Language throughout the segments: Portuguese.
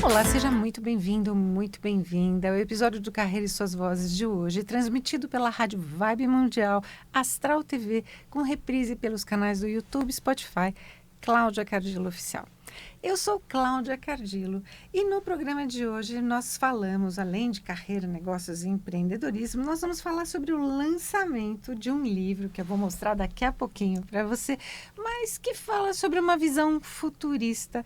Olá, seja muito bem-vindo, muito bem-vinda ao episódio do Carreira e Suas Vozes de hoje, transmitido pela Rádio Vibe Mundial, Astral TV, com reprise pelos canais do YouTube e Spotify, Cláudia Cardillo Oficial. Eu sou Cláudia Cardillo e no programa de hoje nós falamos, além de carreira, negócios e empreendedorismo, nós vamos falar sobre o lançamento de um livro que eu vou mostrar daqui a pouquinho para você, mas que fala sobre uma visão futurista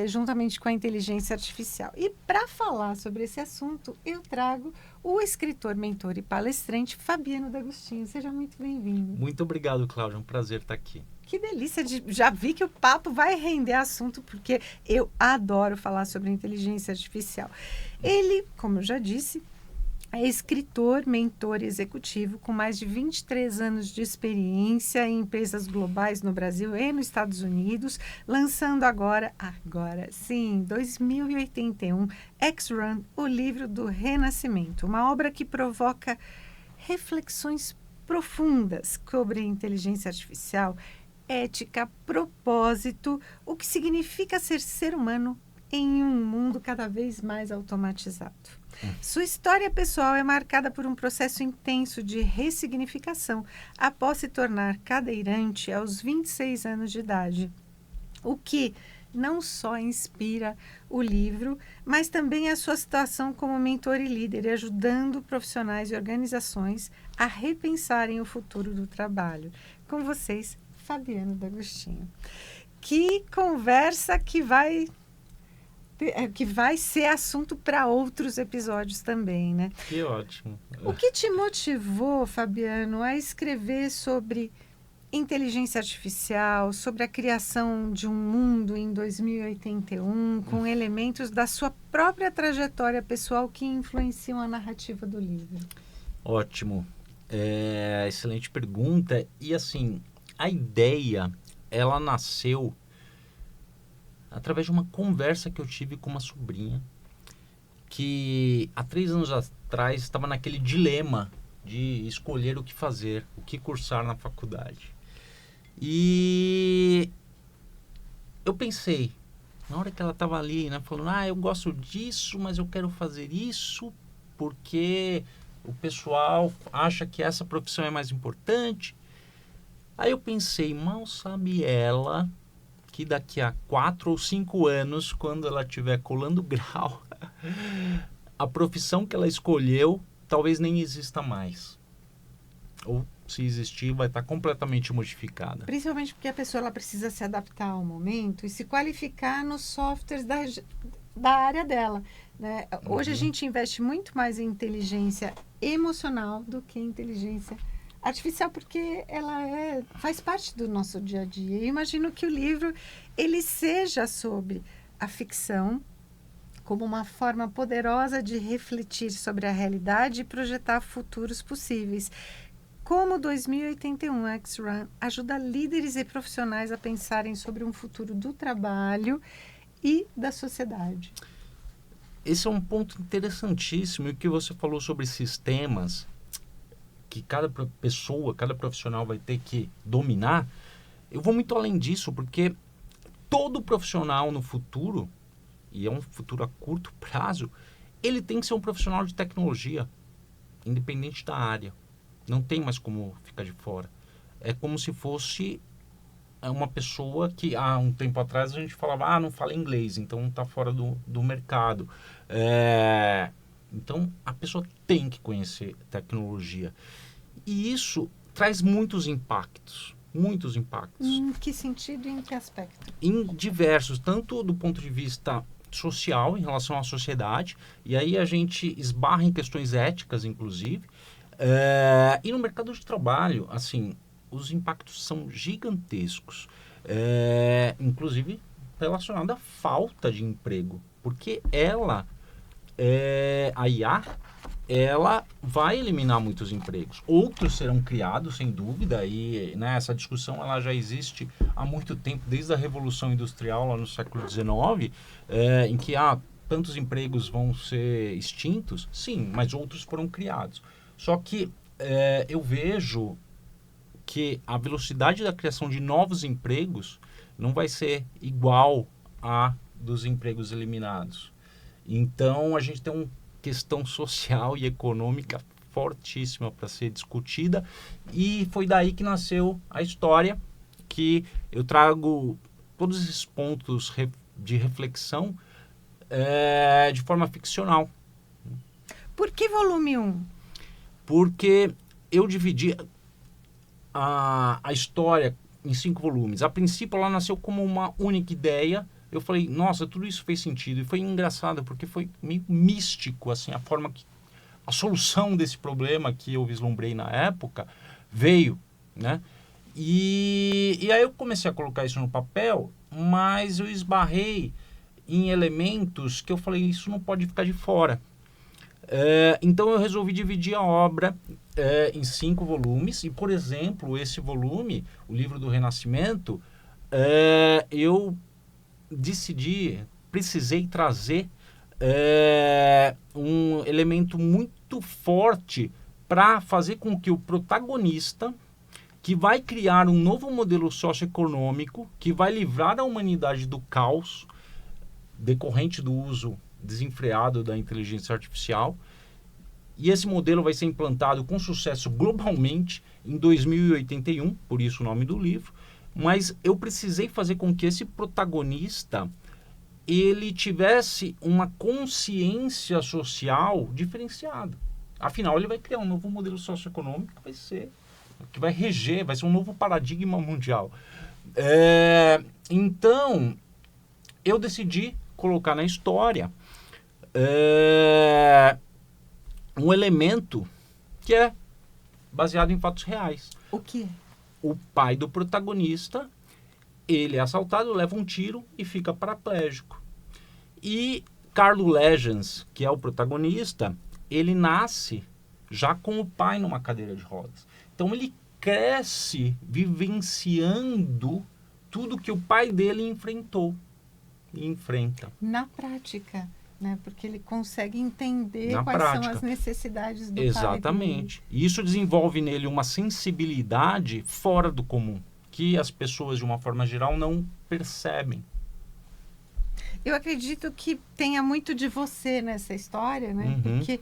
juntamente com a inteligência artificial. E para falar sobre esse assunto, eu trago o escritor, mentor e palestrante Fabiano D'Agostinho. Seja muito bem-vindo. Muito obrigado, Cláudia. É um prazer estar aqui. Que delícia, já vi que o papo vai render assunto, porque eu adoro falar sobre inteligência artificial. Ele, como eu já disse, é escritor, mentor e executivo com mais de 23 anos de experiência em empresas globais no Brasil e nos Estados Unidos, lançando agora sim, 2081, X-Run, o livro do Renascimento, uma obra que provoca reflexões profundas sobre inteligência artificial, ética, propósito, o que significa ser humano em um mundo cada vez mais automatizado. Sua história pessoal é marcada por um processo intenso de ressignificação após se tornar cadeirante aos 26 anos de idade, o que não só inspira o livro, mas também a sua situação como mentor e líder, ajudando profissionais e organizações a repensarem o futuro do trabalho. Com vocês, Fabiano D'Agostinho. Que conversa que vai ser assunto para outros episódios também, né? Que ótimo. O que te motivou, Fabiano, a escrever sobre inteligência artificial, sobre a criação de um mundo em 2081, com elementos da sua própria trajetória pessoal que influenciam a narrativa do livro? Ótimo. Excelente pergunta. E assim, a ideia, ela nasceu através de uma conversa que eu tive com uma sobrinha que há 3 anos atrás estava naquele dilema de escolher o que fazer, o que cursar na faculdade. E eu pensei, na hora que ela estava ali, né, falando, eu gosto disso, mas eu quero fazer isso porque o pessoal acha que essa profissão é mais importante. Aí eu pensei, mal sabe ela que daqui a 4 ou 5 anos, quando ela estiver colando grau, a profissão que ela escolheu talvez nem exista mais. Ou, se existir, vai estar completamente modificada. Principalmente porque a pessoa ela precisa se adaptar ao momento e se qualificar nos softwares da área dela, né? Hoje a gente investe muito mais em inteligência emocional do que em inteligência artificial, porque ela faz parte do nosso dia a dia. Eu imagino que o livro ele seja sobre a ficção como uma forma poderosa de refletir sobre a realidade e projetar futuros possíveis. Como 2081 X-Run ajuda líderes e profissionais a pensarem sobre um futuro do trabalho e da sociedade. Esse é um ponto interessantíssimo. E o que você falou sobre sistemas que cada pessoa, cada profissional vai ter que dominar, eu vou muito além disso, porque todo profissional no futuro, e é um futuro a curto prazo, ele tem que ser um profissional de tecnologia, independente da área. Não tem mais como ficar de fora. É como se fosse uma pessoa que há um tempo atrás a gente falava, não fala inglês, então está fora do mercado. Então a pessoa tem que conhecer tecnologia. E isso traz muitos impactos. Muitos impactos. Em que sentido e em que aspecto? Em diversos, tanto do ponto de vista social, em relação à sociedade, e aí a gente esbarra em questões éticas, inclusive, e no mercado de trabalho, assim, os impactos são gigantescos, inclusive relacionado à falta de emprego, porque a IA, ela vai eliminar muitos empregos. Outros serão criados, sem dúvida, e né, essa discussão ela já existe há muito tempo, desde a Revolução Industrial, lá no século XIX, em que tantos empregos vão ser extintos, sim, mas outros foram criados. Só que eu vejo que a velocidade da criação de novos empregos não vai ser igual à dos empregos eliminados. Então, a gente tem uma questão social e econômica fortíssima para ser discutida, e foi daí que nasceu a história, que eu trago todos esses pontos de reflexão de forma ficcional. Por que volume 1? Porque eu dividi a história em 5 volumes. A princípio, ela nasceu como uma única ideia. Eu falei, nossa, tudo isso fez sentido. E foi engraçado, porque foi meio místico, assim, a forma que a solução desse problema que eu vislumbrei na época veio, né? E aí eu comecei a colocar isso no papel, mas eu esbarrei em elementos que eu falei, isso não pode ficar de fora. Então eu resolvi dividir a obra em 5 volumes. E, por exemplo, esse volume, o Livro do Renascimento, eu precisei trazer um elemento muito forte para fazer com que o protagonista, que vai criar um novo modelo socioeconômico, que vai livrar a humanidade do caos decorrente do uso desenfreado da inteligência artificial, e esse modelo vai ser implantado com sucesso globalmente em 2081, por isso o nome do livro. Mas eu precisei fazer com que esse protagonista ele tivesse uma consciência social diferenciada. Afinal, ele vai criar um novo modelo socioeconômico que vai reger, vai ser um novo paradigma mundial. Então, eu decidi colocar na história um elemento que é baseado em fatos reais. O que? O pai do protagonista, ele é assaltado, leva um tiro e fica paraplégico. E Carlo Legends, que é o protagonista, ele nasce já com o pai numa cadeira de rodas. Então ele cresce vivenciando tudo que o pai dele enfrentou e enfrenta. Na prática, né? Porque ele consegue entender Na quais prática. são as necessidades do pai. Exatamente. E isso desenvolve nele uma sensibilidade fora do comum, que as pessoas, de uma forma geral, não percebem. Eu acredito que tenha muito de você nessa história, né? Uhum. Porque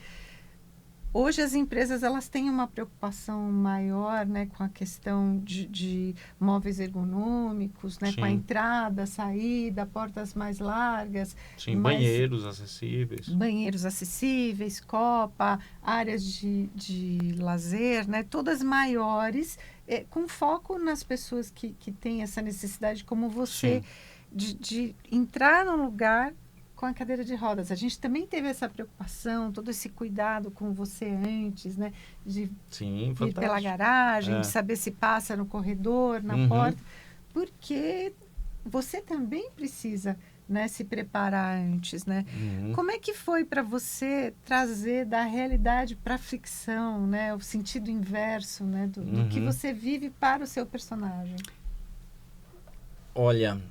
hoje as empresas elas têm uma preocupação maior, né, com a questão de móveis ergonômicos, né, com a Sim. entrada, saída, portas mais largas. Sim, mais banheiros acessíveis. banheiros acessíveis, copa, áreas de lazer, né, todas maiores, com foco nas pessoas que têm essa necessidade, como você, de entrar num lugar com a cadeira de rodas. A gente também teve essa preocupação, todo esse cuidado com você antes, né? De Sim, ir fantástico. pela garagem, É. de saber se passa no corredor, na Uhum. porta. Porque você também precisa, né, se preparar antes, né? Uhum. Como é que foi para você trazer da realidade para a ficção, né? O sentido inverso, né? Do que Uhum. você vive para o seu personagem? Olha,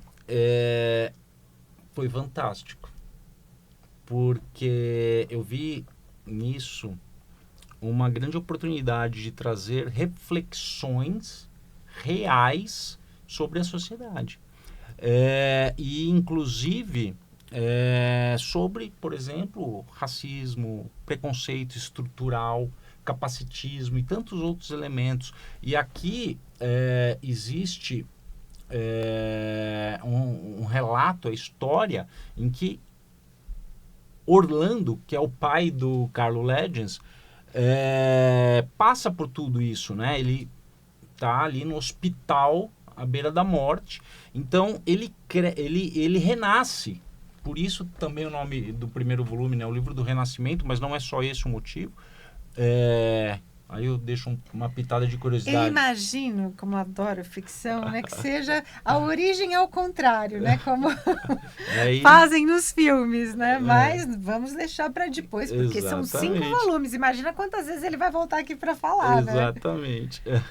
foi fantástico, porque eu vi nisso uma grande oportunidade de trazer reflexões reais sobre a sociedade. E, inclusive, sobre, por exemplo, racismo, preconceito estrutural, capacitismo e tantos outros elementos. E aqui existe um relato, a história, em que Orlando, que é o pai do Carlo Legends, passa por tudo isso, né? Ele está ali no hospital à beira da morte. Então ele renasce. Por isso também o nome do primeiro volume, né? O Livro do Renascimento, mas não é só esse o motivo. Aí eu deixo uma pitada de curiosidade. Eu imagino, como adoro ficção, né, que seja a origem ao contrário, né, como fazem nos filmes, né? Mas vamos deixar para depois, porque são 5 volumes. Imagina quantas vezes ele vai voltar aqui para falar, Exatamente. né?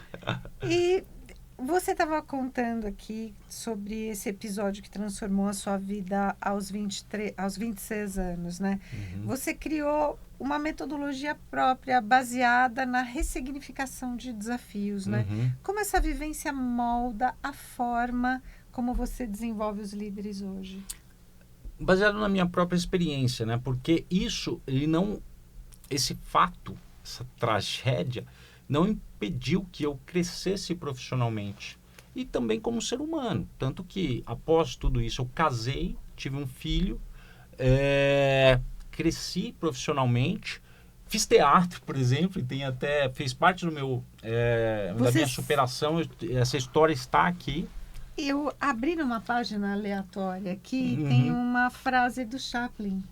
E você estava contando aqui sobre esse episódio que transformou a sua vida aos 26 anos, né? Uhum. Você criou uma metodologia própria baseada na ressignificação de desafios, né? Uhum. Como essa vivência molda a forma como você desenvolve os líderes hoje? baseado na minha própria experiência, né? Porque esse fato, essa tragédia, não impediu que eu crescesse profissionalmente e também como ser humano. Tanto que, após tudo isso, eu casei, tive um filho, cresci profissionalmente, fiz teatro, por exemplo, e fez parte da minha superação. Essa história está aqui. Eu abri numa página aleatória que tem uma frase do Chaplin.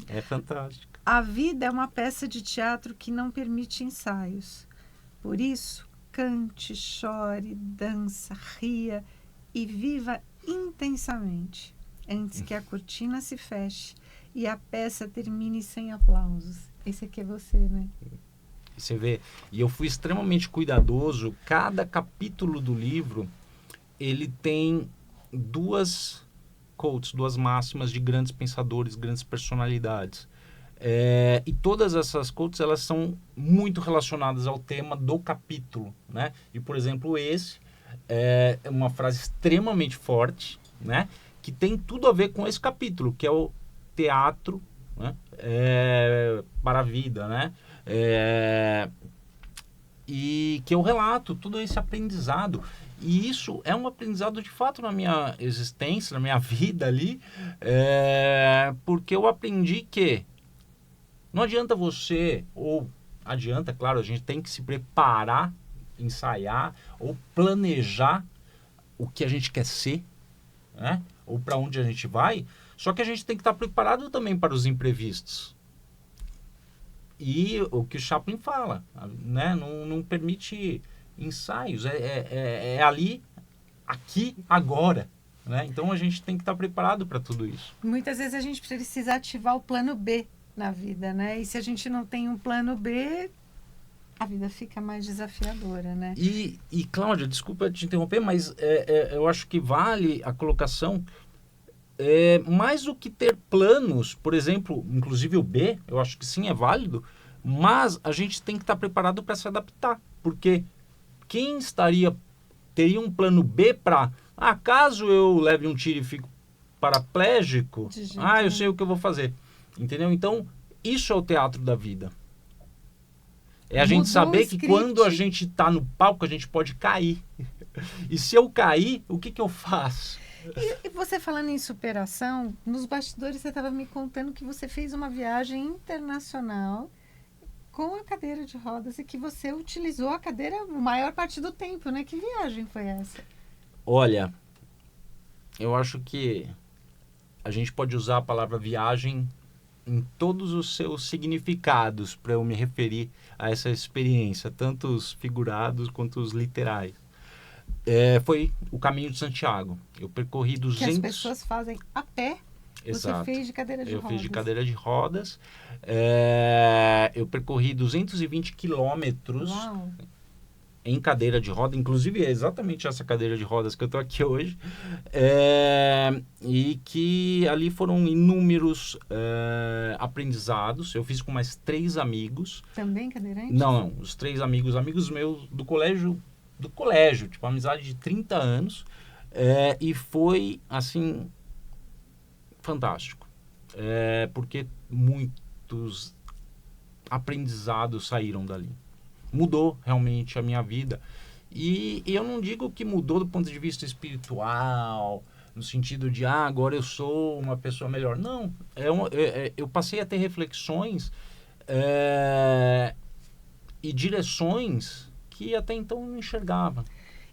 É fantástica. A vida é uma peça de teatro que não permite ensaios. Por isso, cante, chore, dança, ria e viva intensamente, antes que a cortina se feche e a peça termine sem aplausos. Esse aqui é você, né? Você vê, e eu fui extremamente cuidadoso. Cada capítulo do livro, ele tem duas quotes, duas máximas de grandes pensadores, grandes personalidades. E todas essas quotes, elas são muito relacionadas ao tema do capítulo, né? E, por exemplo, esse é uma frase extremamente forte, né? Que tem tudo a ver com esse capítulo, que é o teatro, né? Para a vida, né? E que eu relato todo esse aprendizado. E isso é um aprendizado de fato na minha existência, na minha vida ali, porque eu aprendi que não adianta claro, a gente tem que se preparar, ensaiar ou planejar o que a gente quer ser, né? Ou para onde a gente vai, só que a gente tem que estar preparado também para os imprevistos. E o que o Chaplin fala, né? Não permite ensaios, é ali, aqui, agora. Né? Então a gente tem que estar preparado para tudo isso. Muitas vezes a gente precisa ativar o plano B na vida, né? E se a gente não tem um plano B, a vida fica mais desafiadora, né? E Cláudia, desculpa te interromper, mas eu acho que vale a colocação, mais do que ter planos, por exemplo, inclusive o B, eu acho que sim, é válido, mas a gente tem que estar preparado para se adaptar, porque quem teria um plano B para, caso eu leve um tiro e fico paraplégico, eu sei o que eu vou fazer. Entendeu? Então, isso é o teatro da vida. É a gente saber que quando a gente está no palco, a gente pode cair. E se eu cair, o que eu faço? E você falando em superação, nos bastidores você estava me contando que você fez uma viagem internacional com a cadeira de rodas e que você utilizou a cadeira a maior parte do tempo, né? Que viagem foi essa? Olha, eu acho que a gente pode usar a palavra viagem em todos os seus significados para eu me referir a essa experiência, tanto os figurados quanto os literais. Foi o Caminho de Santiago. Eu percorri 200... Que as pessoas fazem a pé. Exato. Você fez de cadeira de rodas. Eu fiz de cadeira de rodas. Eu percorri 220 quilômetros em cadeira de roda. Inclusive, é exatamente essa cadeira de rodas que eu estou aqui hoje. E que ali foram inúmeros aprendizados. Eu fiz com mais 3 amigos. Também cadeirantes? Não. Os 3 amigos meus do colégio, tipo, amizade de 30 anos. E foi, assim, fantástico. Porque muitos aprendizados saíram dali. Mudou realmente a minha vida. E eu não digo que mudou do ponto de vista espiritual, no sentido de, agora eu sou uma pessoa melhor. Não, eu passei a ter reflexões e direções que até então eu não enxergava.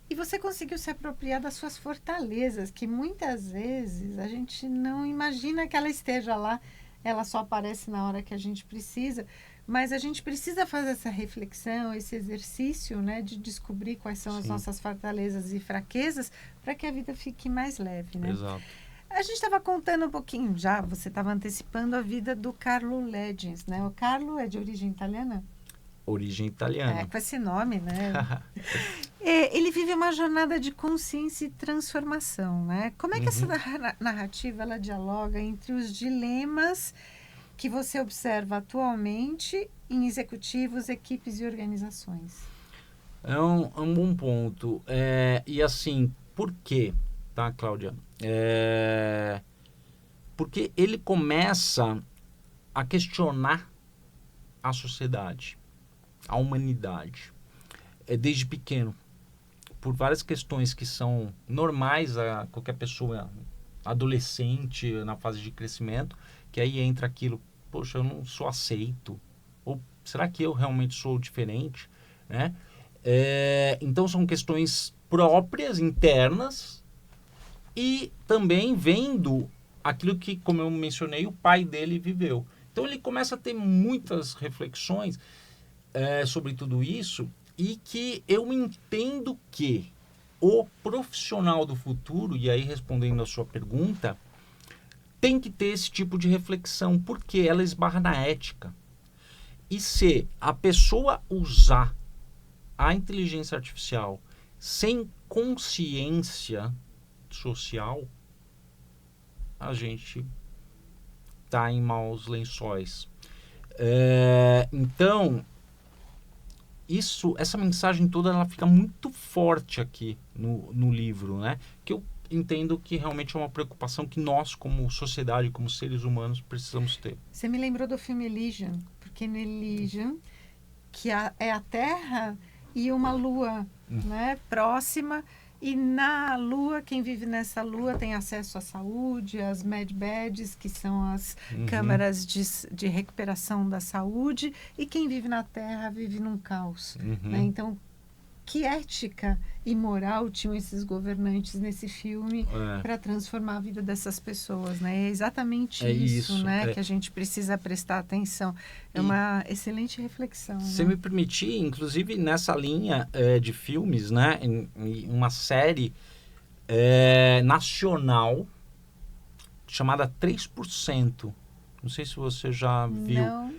E você conseguiu se apropriar das suas fortalezas, que muitas vezes a gente não imagina que ela esteja lá, ela só aparece na hora que a gente precisa, mas a gente precisa fazer essa reflexão, esse exercício, né, de descobrir quais são as nossas fortalezas e fraquezas, para que a vida fique mais leve, né? Exato. A gente estava contando um pouquinho já, você estava antecipando a vida do Carlo Legends, né? O Carlo é de origem italiana? Origem italiana. Com esse nome, né? Ele vive uma jornada de consciência e transformação, né? Como é que essa narrativa ela dialoga entre os dilemas que você observa atualmente em executivos, equipes e organizações? É um bom ponto. E assim, por quê? Tá, Cláudia? Porque ele começa a questionar a sociedade, a humanidade, desde pequeno, por várias questões que são normais a qualquer pessoa adolescente, na fase de crescimento, que aí entra aquilo, poxa, eu não sou aceito, ou será que eu realmente sou diferente, né? Então são questões próprias, internas, e também vendo aquilo que, como eu mencionei, o pai dele viveu. Então ele começa a ter muitas reflexões sobre tudo isso, e que eu entendo que o profissional do futuro, e aí respondendo a sua pergunta, tem que ter esse tipo de reflexão, porque ela esbarra na ética. E se a pessoa usar a inteligência artificial sem consciência social, a gente está em maus lençóis. Então, essa mensagem toda ela fica muito forte aqui no livro, né? Que eu entendo que realmente é uma preocupação que nós, como sociedade, como seres humanos, precisamos ter. Você me lembrou do filme Elysium, porque no Elysium, que é a Terra e uma lua, né, próxima, e na lua, quem vive nessa lua tem acesso à saúde, às medbeds, que são as câmaras de recuperação da saúde, e quem vive na Terra vive num caos. Né? Então, que ética e moral tinham esses governantes nesse filme para transformar a vida dessas pessoas, né? É exatamente isso, né? Que a gente precisa prestar atenção. Uma excelente reflexão. Se me permitir, inclusive nessa linha de filmes, né? Em uma série nacional chamada 3%. Não sei se você já viu. Não.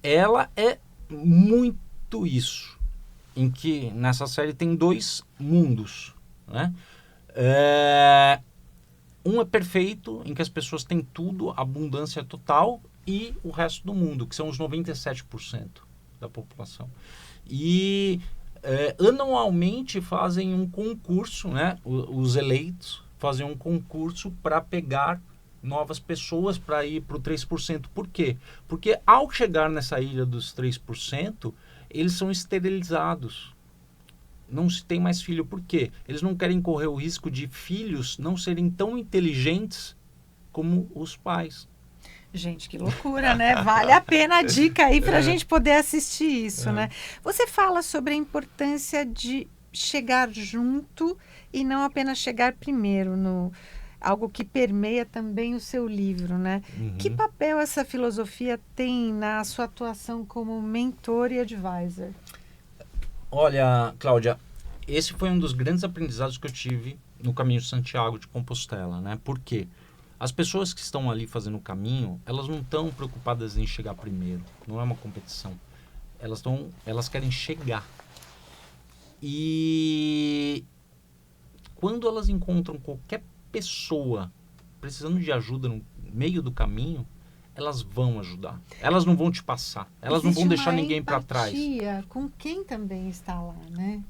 Ela é muito isso. Em que nessa série tem 2 mundos, né? Um é perfeito, em que as pessoas têm tudo, abundância total, e o resto do mundo, que são os 97% da população. E anualmente fazem um concurso, né? Os eleitos fazem um concurso para pegar novas pessoas para ir para o 3%. Por quê? Porque ao chegar nessa ilha dos 3%, eles são esterilizados. Não se tem mais filho. Por quê? Eles não querem correr o risco de filhos não serem tão inteligentes como os pais. Gente, que loucura, né? Vale a pena a dica aí para a gente poder assistir isso, né? Você fala sobre a importância de chegar junto e não apenas chegar primeiro algo que permeia também o seu livro, né? Que papel essa filosofia tem na sua atuação como mentor e advisor? Olha, Cláudia, esse foi um dos grandes aprendizados que eu tive no caminho de Santiago de Compostela, né? Por quê? As pessoas que estão ali fazendo o caminho, elas não estão preocupadas em chegar primeiro. Não é uma competição. Elas querem chegar. E quando elas encontram qualquer pessoa precisando de ajuda no meio do caminho, elas vão ajudar. Elas não vão te passar. Elas não vão deixar ninguém para trás. Com quem também está lá, né?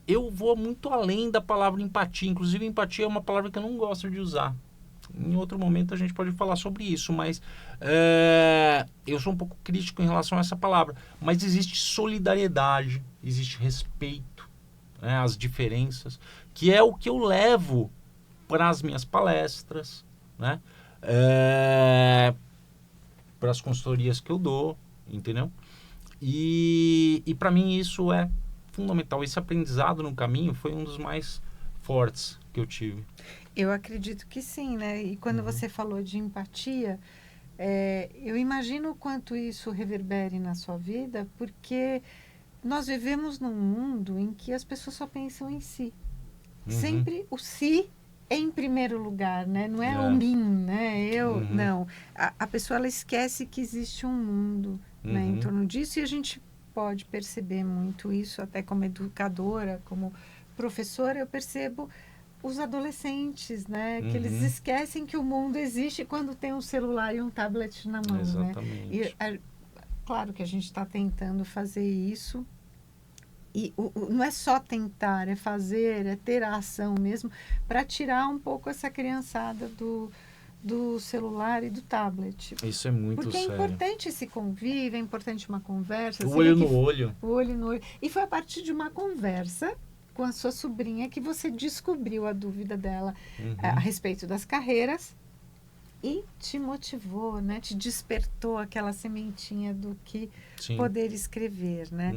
Eu vou muito além da palavra empatia. Inclusive, empatia é uma palavra que eu não gosto de usar. Em outro momento a gente pode falar sobre isso, mas eu sou um pouco crítico em relação a essa palavra. Mas existe solidariedade, existe respeito, né, às diferenças, que é o que eu levo para as minhas palestras, né, para as consultorias que eu dou, entendeu? E para mim isso é fundamental. Esse aprendizado no caminho foi um dos mais fortes que eu tive. Eu acredito que sim, né? E quando você falou de empatia, eu imagino o quanto isso reverbere na sua vida, porque nós vivemos num mundo em que as pessoas só pensam em si. Sempre o si em primeiro lugar, né? Não é o mim, né? Não. A pessoa, ela esquece que existe um mundo, né, em torno disso, e a gente pode perceber muito isso, até como educadora, como professora, eu percebo os adolescentes, né? Que eles esquecem que o mundo existe quando tem um celular e um tablet na mão, exatamente, né? E, claro que a gente está tentando fazer isso não é só tentar, é fazer, é ter a ação mesmo, para tirar um pouco essa criançada do celular e do tablet. Isso é muito Porque sério. é importante esse convívio, é importante uma conversa. O olho no olho. O olho no olho. E foi a partir de uma conversa com a sua sobrinha que você descobriu a dúvida dela a respeito das carreiras e te motivou, né? Te despertou aquela sementinha do que poder escrever, né?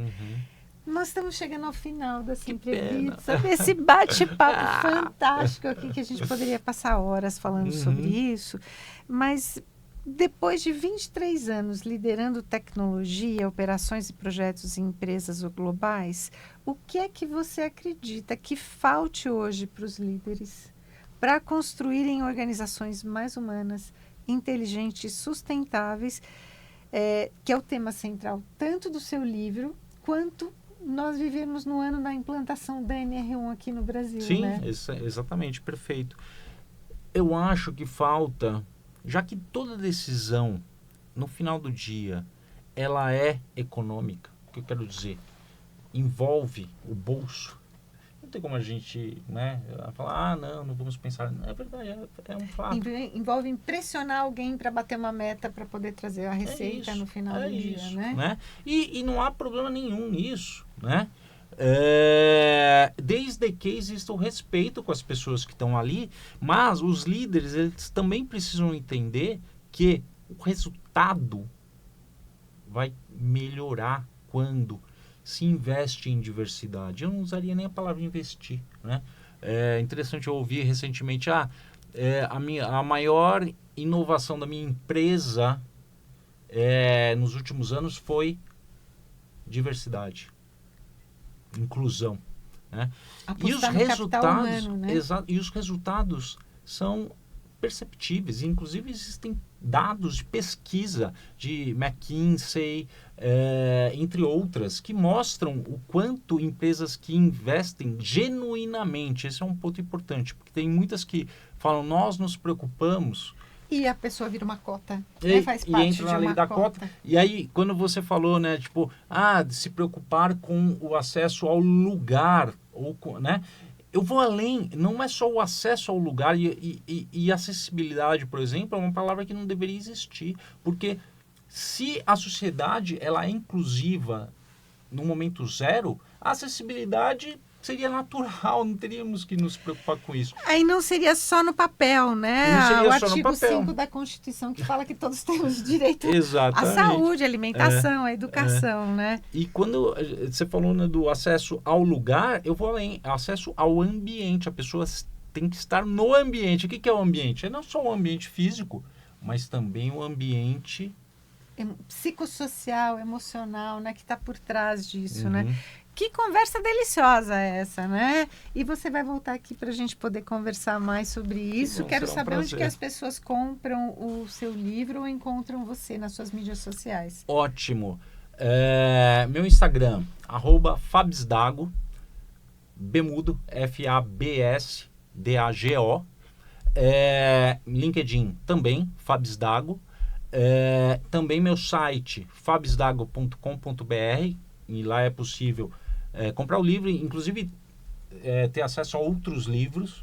Nós estamos chegando ao final dessa entrevista, esse bate-papo fantástico aqui, que a gente poderia passar horas falando sobre isso, mas depois de 23 anos liderando tecnologia, operações e projetos em empresas globais, o que é que você acredita que falte hoje para os líderes para construírem organizações mais humanas, inteligentes, sustentáveis, que é o tema central tanto do seu livro quanto nós vivemos no ano da implantação da NR1 aqui no Brasil, Sim, né? Exatamente, perfeito. Eu acho que falta, já que toda decisão, no final do dia, ela é econômica, o que eu quero dizer, envolve o bolso. Não tem como a gente, né, falar, não vamos pensar. É verdade, é um fato. Envolve impressionar alguém para bater uma meta para poder trazer a receita no final do dia, né? E não há problema nenhum nisso, né? Desde que exista o respeito com as pessoas que estão ali, mas os líderes, eles também precisam entender que o resultado vai melhorar quando se investe em diversidade. Eu não usaria nem a palavra investir, né? É interessante, eu ouvi recentemente, a maior inovação da minha empresa nos últimos anos foi diversidade, inclusão, né? E os resultados, humano, né? E os resultados são perceptíveis. Inclusive existem dados de pesquisa de McKinsey, entre outras, que mostram o quanto empresas que investem genuinamente, esse é um ponto importante, porque tem muitas que falam, nós nos preocupamos, e a pessoa vira uma cota, faz parte e entra na lei da cota. E aí, quando você falou, né, tipo, de se preocupar com o acesso ao lugar, né? Eu vou além, não é só o acesso ao lugar e acessibilidade, por exemplo, é uma palavra que não deveria existir, porque se a sociedade ela é inclusiva no momento zero, a acessibilidade seria natural, não teríamos que nos preocupar com isso. Aí não seria só no papel, né? Não seria o só artigo no papel. 5 da Constituição que fala que todos temos direito Exatamente. à saúde, à alimentação, à educação, né? E quando você falou, né, do acesso ao lugar, eu vou além, acesso ao ambiente. A pessoa tem que estar no ambiente. O que é o ambiente? É não só o ambiente físico, mas também o ambiente psicossocial, emocional, né, que está por trás disso, né? Que conversa deliciosa é essa, né? E você vai voltar aqui para a gente poder conversar mais sobre isso. Bom, quero saber onde que as pessoas compram o seu livro ou encontram você nas suas mídias sociais. Ótimo. Meu Instagram, @fabsdago, bemudo, FABSDAGO. LinkedIn também, Fabsdago. Também meu site, fabsdago.com.br, e lá é possível comprar o livro, inclusive ter acesso a outros livros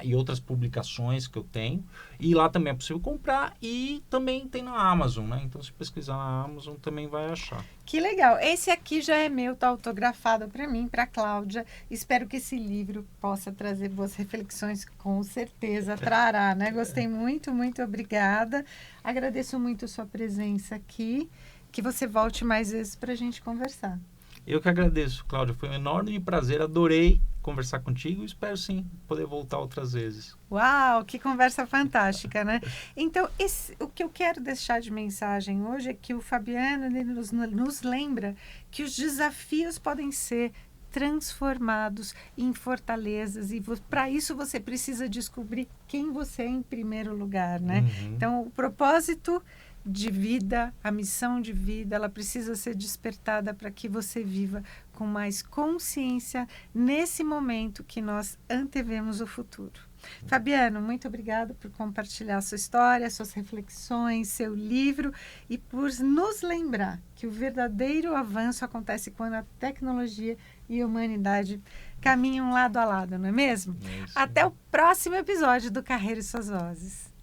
e outras publicações que eu tenho, e lá também é possível comprar, e também tem na Amazon, né? Então se pesquisar na Amazon também vai achar. Que legal, esse aqui já é meu, tá autografado para mim, para Cláudia. Espero que esse livro possa trazer boas reflexões, com certeza trará, né? Gostei muito, muito obrigada, agradeço muito a sua presença aqui, que você volte mais vezes para a gente conversar. Eu que agradeço, Cláudia, foi um enorme prazer, adorei conversar contigo e espero sim poder voltar outras vezes. Uau, que conversa fantástica, né? Então, o que eu quero deixar de mensagem hoje é que o Fabiano nos lembra que os desafios podem ser transformados em fortalezas, e para isso você precisa descobrir quem você é em primeiro lugar, né? Então, o propósito de vida, a missão de vida, ela precisa ser despertada para que você viva com mais consciência nesse momento que nós antevemos o futuro. Fabiano, muito obrigado por compartilhar sua história, suas reflexões, seu livro e por nos lembrar que o verdadeiro avanço acontece quando a tecnologia e a humanidade caminham lado a lado, não é mesmo? É isso. Até o próximo episódio do Carreira e Suas Vozes.